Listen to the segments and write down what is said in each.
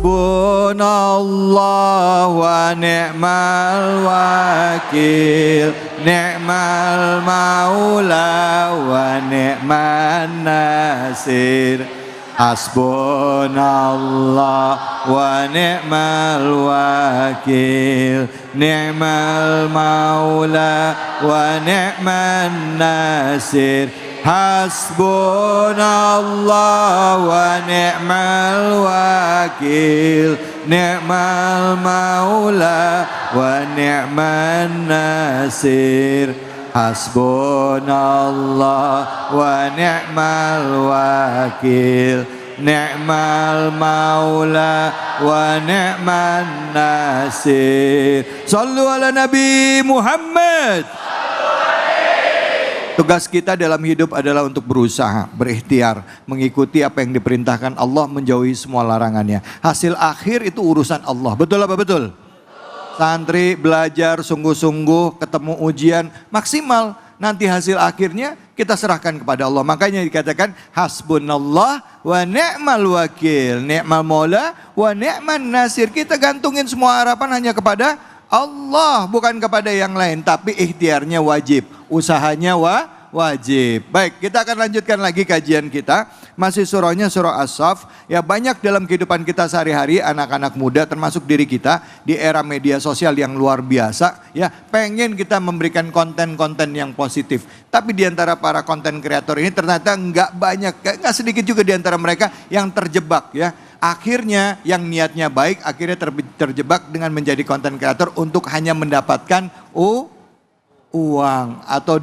Hasbunallah wa ni'mal wakil, ni'mal maula wa ni'man nasir. Hasbunallah wa ni'mal wakil, ni'mal maula wa ni'man nasir. Hasbunallah wa ni'mal wakil, ni'mal maula wa ni'man nasir. Hasbunallah wa ni'mal wakil, ni'mal maula wa ni'man nasir. Sallu ala Nabi Muhammad. Tugas kita dalam hidup adalah untuk berusaha, berikhtiar, mengikuti apa yang diperintahkan Allah, menjauhi semua larangannya. Hasil akhir itu urusan Allah. Betul apa betul? Santri belajar sungguh-sungguh, ketemu ujian maksimal, nanti hasil akhirnya kita serahkan kepada Allah. Makanya dikatakan hasbunallah wa ni'mal wakil, ni'mal maula wa ni'man nasir. Kita gantungin semua harapan hanya kepada Allah, bukan kepada yang lain. Tapi ikhtiarnya wajib, usahanya wajib. Baik, kita akan lanjutkan lagi kajian kita. Masih surahnya surah As-Saff. Ya, banyak dalam kehidupan kita sehari-hari, anak-anak muda termasuk diri kita di era media sosial yang luar biasa, ya, pengen kita memberikan konten-konten yang positif. Tapi di antara para konten kreator ini ternyata nggak banyak, nggak sedikit juga di antara mereka yang terjebak, ya. Akhirnya yang niatnya baik akhirnya terjebak dengan menjadi konten kreator untuk hanya mendapatkan uang atau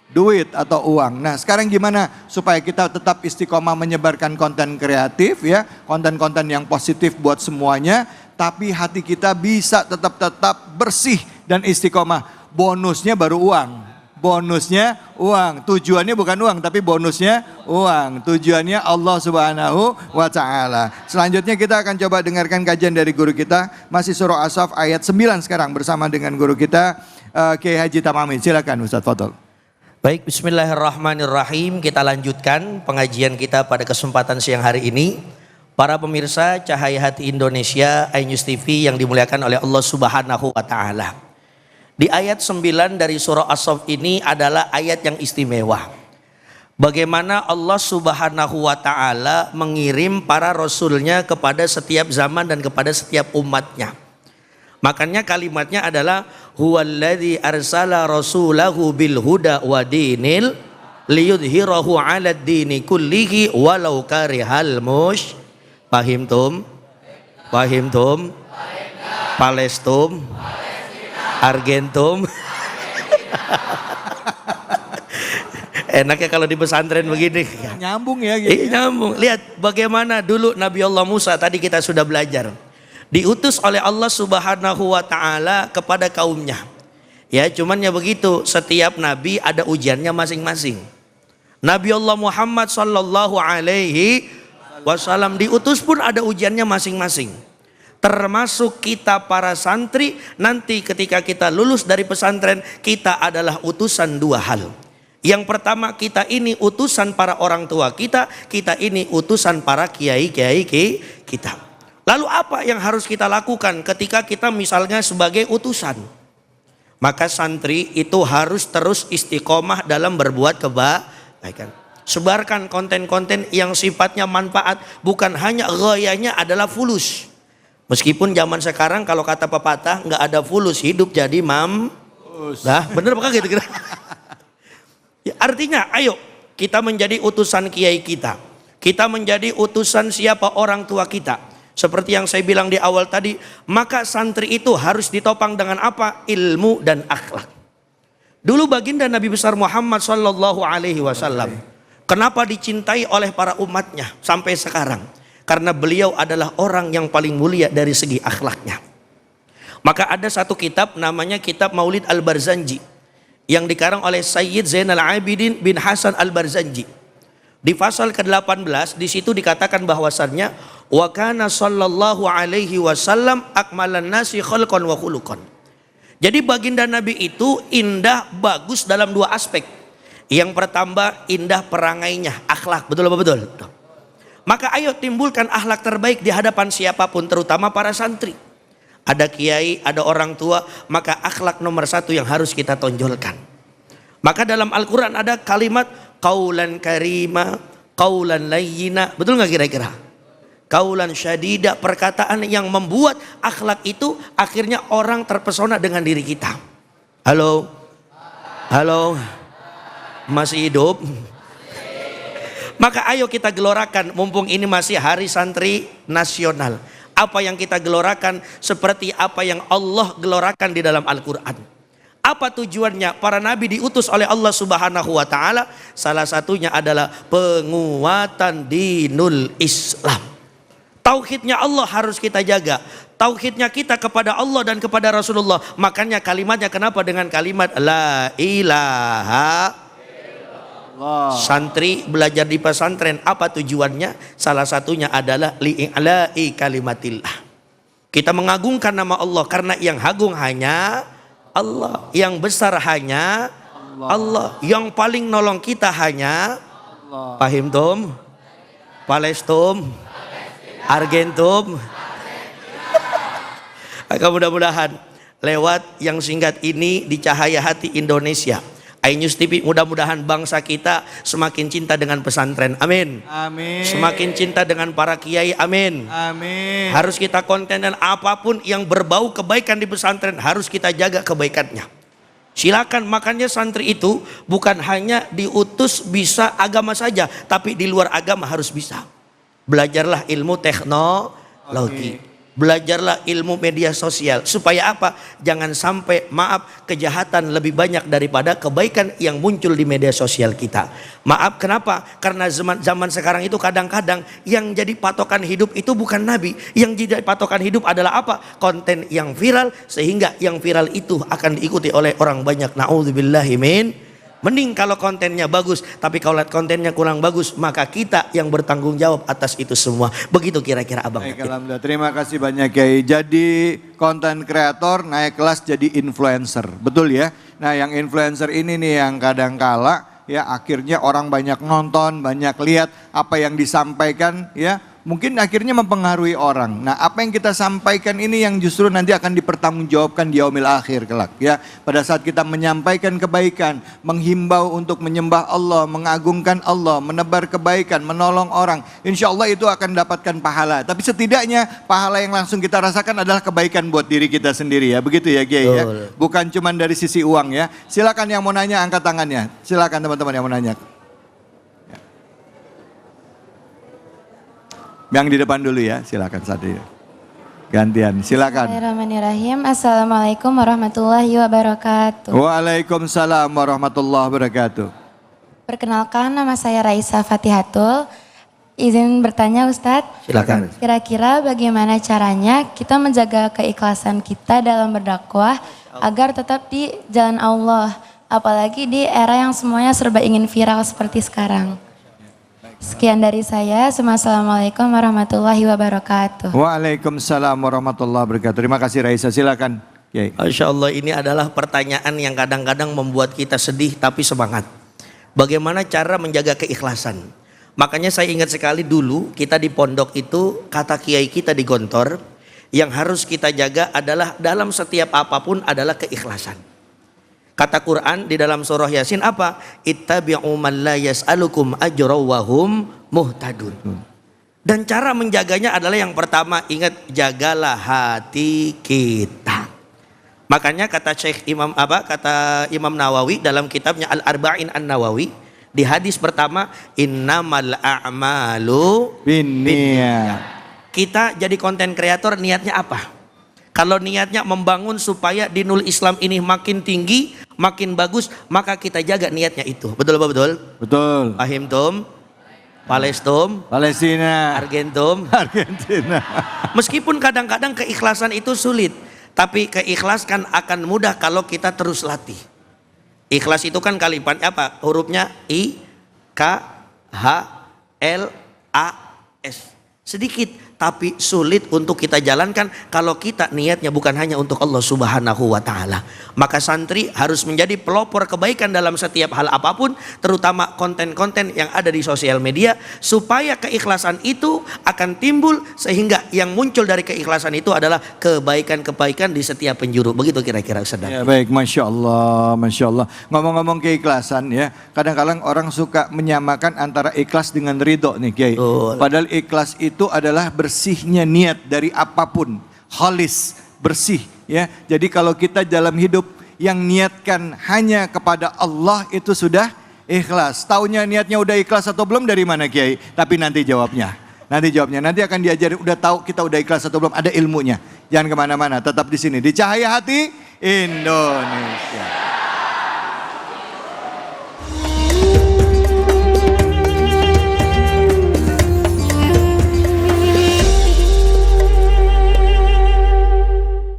duit atau uang. Nah, sekarang gimana supaya kita tetap istiqomah menyebarkan konten kreatif, ya, konten-konten yang positif buat semuanya, tapi hati kita bisa tetap bersih dan istiqomah. Bonusnya baru uang. Bonusnya uang. Tujuannya bukan uang, tapi bonusnya uang. Tujuannya Allah Subhanahu wa taala. Selanjutnya kita akan coba dengarkan kajian dari guru kita, masih surah As-Saff ayat 9 sekarang bersama dengan guru kita Kiai Haji Tamamin. Silakan Ustaz, fadhol. Baik, bismillahirrahmanirrahim. Kita lanjutkan pengajian kita pada kesempatan siang hari ini. Para pemirsa Cahaya Hati Indonesia, iNews TV yang dimuliakan oleh Allah Subhanahu wa taala. Di ayat 9 dari surah As-Saff ini adalah ayat yang istimewa. Bagaimana Allah Subhanahu wa taala mengirim para rasulnya kepada setiap zaman dan kepada setiap umatnya. Makanya kalimatnya adalah huwallazi arsala rasulahu bil huda wa dinil liyudhhirahu 'alad dini kullihi walau karihal Pahim tum? Palestum? Argentum? Enaknya kalau di pesantren begini. Nyambung ya gitu. Nyambung. Lihat bagaimana dulu Nabi Allah Musa tadi kita sudah belajar. Diutus oleh Allah Subhanahu wa taala kepada kaumnya. Ya, cuman ya begitu, setiap nabi ada ujiannya masing-masing. Nabi Allah Muhammad sallallahu alaihi wasallam diutus pun ada ujiannya masing-masing. Termasuk kita para santri, nanti ketika kita lulus dari pesantren, kita adalah utusan dua hal. Yang pertama, kita ini utusan para orang tua kita ini utusan para kiai-kiai kita. Lalu apa yang harus kita lakukan ketika kita misalnya sebagai utusan? Maka santri itu harus terus istiqomah dalam berbuat kebaikan. Sebarkan konten-konten yang sifatnya manfaat, bukan hanya gayanya adalah fulus. Meskipun zaman sekarang kalau kata pepatah nggak ada fulus, hidup jadi Nah, bener apa gitu kira? Ya, artinya ayo kita menjadi utusan kiai kita. Kita menjadi utusan siapa orang tua kita. Seperti yang saya bilang di awal tadi, maka santri itu harus ditopang dengan apa? Ilmu dan akhlak. Dulu baginda Nabi besar Muhammad sallallahu alaihi wasallam, kenapa dicintai oleh para umatnya sampai sekarang? Karena beliau adalah orang yang paling mulia dari segi akhlaknya. Maka ada satu kitab namanya kitab Maulid Al-Barzanji yang dikarang oleh Sayyid Zainal Abidin bin Hasan Al-Barzanji. Di pasal ke-18 di situ dikatakan bahwasannya wa kana sallallahu alaihi wasallam akmalan nasi khalqan wa khuluqan. Jadi baginda Nabi itu indah bagus dalam dua aspek. Yang pertama indah perangainya, akhlak, betul apa betul? Maka ayo timbulkan akhlak terbaik di hadapan siapapun, terutama para santri. Ada kiai, ada orang tua, maka akhlak nomor satu yang harus kita tonjolkan. Maka dalam Al-Quran ada kalimat qaulan karima, qaulan layyina. Betul nggak kira-kira? Qaulan syadida, perkataan yang membuat akhlak itu akhirnya orang terpesona dengan diri kita. Halo? Halo? Masih hidup? Maka ayo kita gelorakan, mumpung ini masih hari santri nasional. Apa yang kita gelorakan seperti apa yang Allah gelorakan di dalam Al-Quran. Apa tujuannya? Para nabi diutus oleh Allah Subhanahu wa Ta'ala. Salah satunya adalah penguatan dinul Islam. Tauhidnya Allah harus kita jaga. Tauhidnya kita kepada Allah dan kepada Rasulullah. Makanya kalimatnya kenapa dengan kalimat la ilaha. Santri belajar di pesantren, apa tujuannya? Salah satunya adalah li'i'la'i kalimatillah. Kita mengagungkan nama Allah karena yang agung hanya Allah, yang besar hanya Allah, yang paling nolong kita hanya Allah. Pahim tum? Palestum? Argentum? Maka mudah-mudahan lewat yang singkat ini di Cahaya Hati Indonesia, iNews TV, mudah-mudahan bangsa kita semakin cinta dengan pesantren. Amin. Amin. Semakin cinta dengan para kiai. Amin. Amin. Harus kita konten dan apapun yang berbau kebaikan di pesantren harus kita jaga kebaikannya. Silakan, makanya santri itu bukan hanya diutus bisa agama saja, tapi di luar agama harus bisa. Belajarlah ilmu teknologi. Belajarlah ilmu media sosial. Supaya apa? Jangan sampai, maaf, kejahatan lebih banyak daripada kebaikan yang muncul di media sosial kita. Maaf, kenapa? Karena zaman sekarang itu kadang-kadang yang jadi patokan hidup itu bukan nabi. Yang jadi patokan hidup adalah apa? Konten yang viral, sehingga yang viral itu akan diikuti oleh orang banyak. Na'udzubillahi min. Mending kalau kontennya bagus, tapi kalau kontennya kurang bagus, maka kita yang bertanggung jawab atas itu semua. Begitu kira-kira Abang. Baik, alhamdulillah. Terima kasih banyak Kiai. Jadi konten kreator naik kelas jadi influencer, betul ya? Nah, yang influencer ini nih yang kadang kala ya akhirnya orang banyak nonton, banyak lihat apa yang disampaikan ya. Mungkin akhirnya mempengaruhi orang. Nah, apa yang kita sampaikan ini yang justru nanti akan dipertanggungjawabkan di yaumil akhir kelak ya. Pada saat kita menyampaikan kebaikan, menghimbau untuk menyembah Allah, mengagungkan Allah, menebar kebaikan, menolong orang, insya Allah itu akan dapatkan pahala. Tapi setidaknya pahala yang langsung kita rasakan adalah kebaikan buat diri kita sendiri ya. Begitu ya Kiai ya. Bukan cuma dari sisi uang ya. Silakan yang mau nanya angkat tangannya. Silakan teman-teman yang mau nanya. Yang di depan dulu ya, silakan Sadri. Gantian, silakan. Bismillahirrahmanirrahim. Assalamualaikum warahmatullahi wabarakatuh. Waalaikumsalam warahmatullahi wabarakatuh. Perkenalkan, nama saya Raisa Fatihatul. Izin bertanya Ustadz. Silakan. Kira-kira bagaimana caranya kita menjaga keikhlasan kita dalam berdakwah agar tetap di jalan Allah, apalagi di era yang semuanya serba ingin viral seperti sekarang. Sekian dari saya. Assalamualaikum warahmatullahi wabarakatuh. Waalaikumsalam warahmatullahi wabarakatuh. Terima kasih Raisa, silakan Kiai. Masya Allah, ini adalah pertanyaan yang kadang-kadang membuat kita sedih tapi semangat. Bagaimana cara menjaga keikhlasan? Makanya saya ingat sekali dulu kita di pondok itu, kata kiai kita di Gontor, yang harus kita jaga adalah dalam setiap apapun adalah keikhlasan. Kata Quran di dalam surah Yasin apa? Ittabi'u man la yas'alukum ajra wa hum muhtadun. Dan cara menjaganya adalah yang pertama, ingat, jagalah hati kita. Makanya kata Imam Nawawi dalam kitabnya Al-Arba'in An-Nawawi, di hadis pertama, innamal a'malu binniyat. Kita jadi konten kreator niatnya apa? Kalau niatnya membangun supaya dinul Islam ini makin tinggi, makin bagus, maka kita jaga niatnya itu. Betul apa betul? Betul. Pahim tum? Palestum? Palestina. Argentum? Argentina. Meskipun kadang-kadang keikhlasan itu sulit, tapi keikhlaskan akan mudah kalau kita terus latih. Ikhlas itu kan kalimatnya apa? Hurufnya I, K, H, L, A, S. Sedikit, tapi sulit untuk kita jalankan kalau kita niatnya bukan hanya untuk Allah Subhanahu wa taala. Maka santri harus menjadi pelopor kebaikan dalam setiap hal apapun, terutama konten-konten yang ada di sosial media, supaya keikhlasan itu akan timbul, sehingga yang muncul dari keikhlasan itu adalah kebaikan-kebaikan di setiap penjuru. Begitu kira-kira Ustaz. Ya baik, Masya Allah, Masya Allah. Ngomong-ngomong keikhlasan ya, kadang-kadang orang suka menyamakan antara ikhlas dengan ridho nih Kiai. Padahal ikhlas itu adalah bersihnya niat dari apapun, khalis, bersih ya. Jadi kalau kita dalam hidup yang niatkan hanya kepada Allah itu sudah ikhlas. Taunya niatnya udah ikhlas atau belum dari mana Kiai? Tapi nanti jawabnya. Nanti akan diajari, udah tahu kita udah ikhlas atau belum, ada ilmunya. Jangan kemana-mana, tetap di sini di Cahaya Hati Indonesia.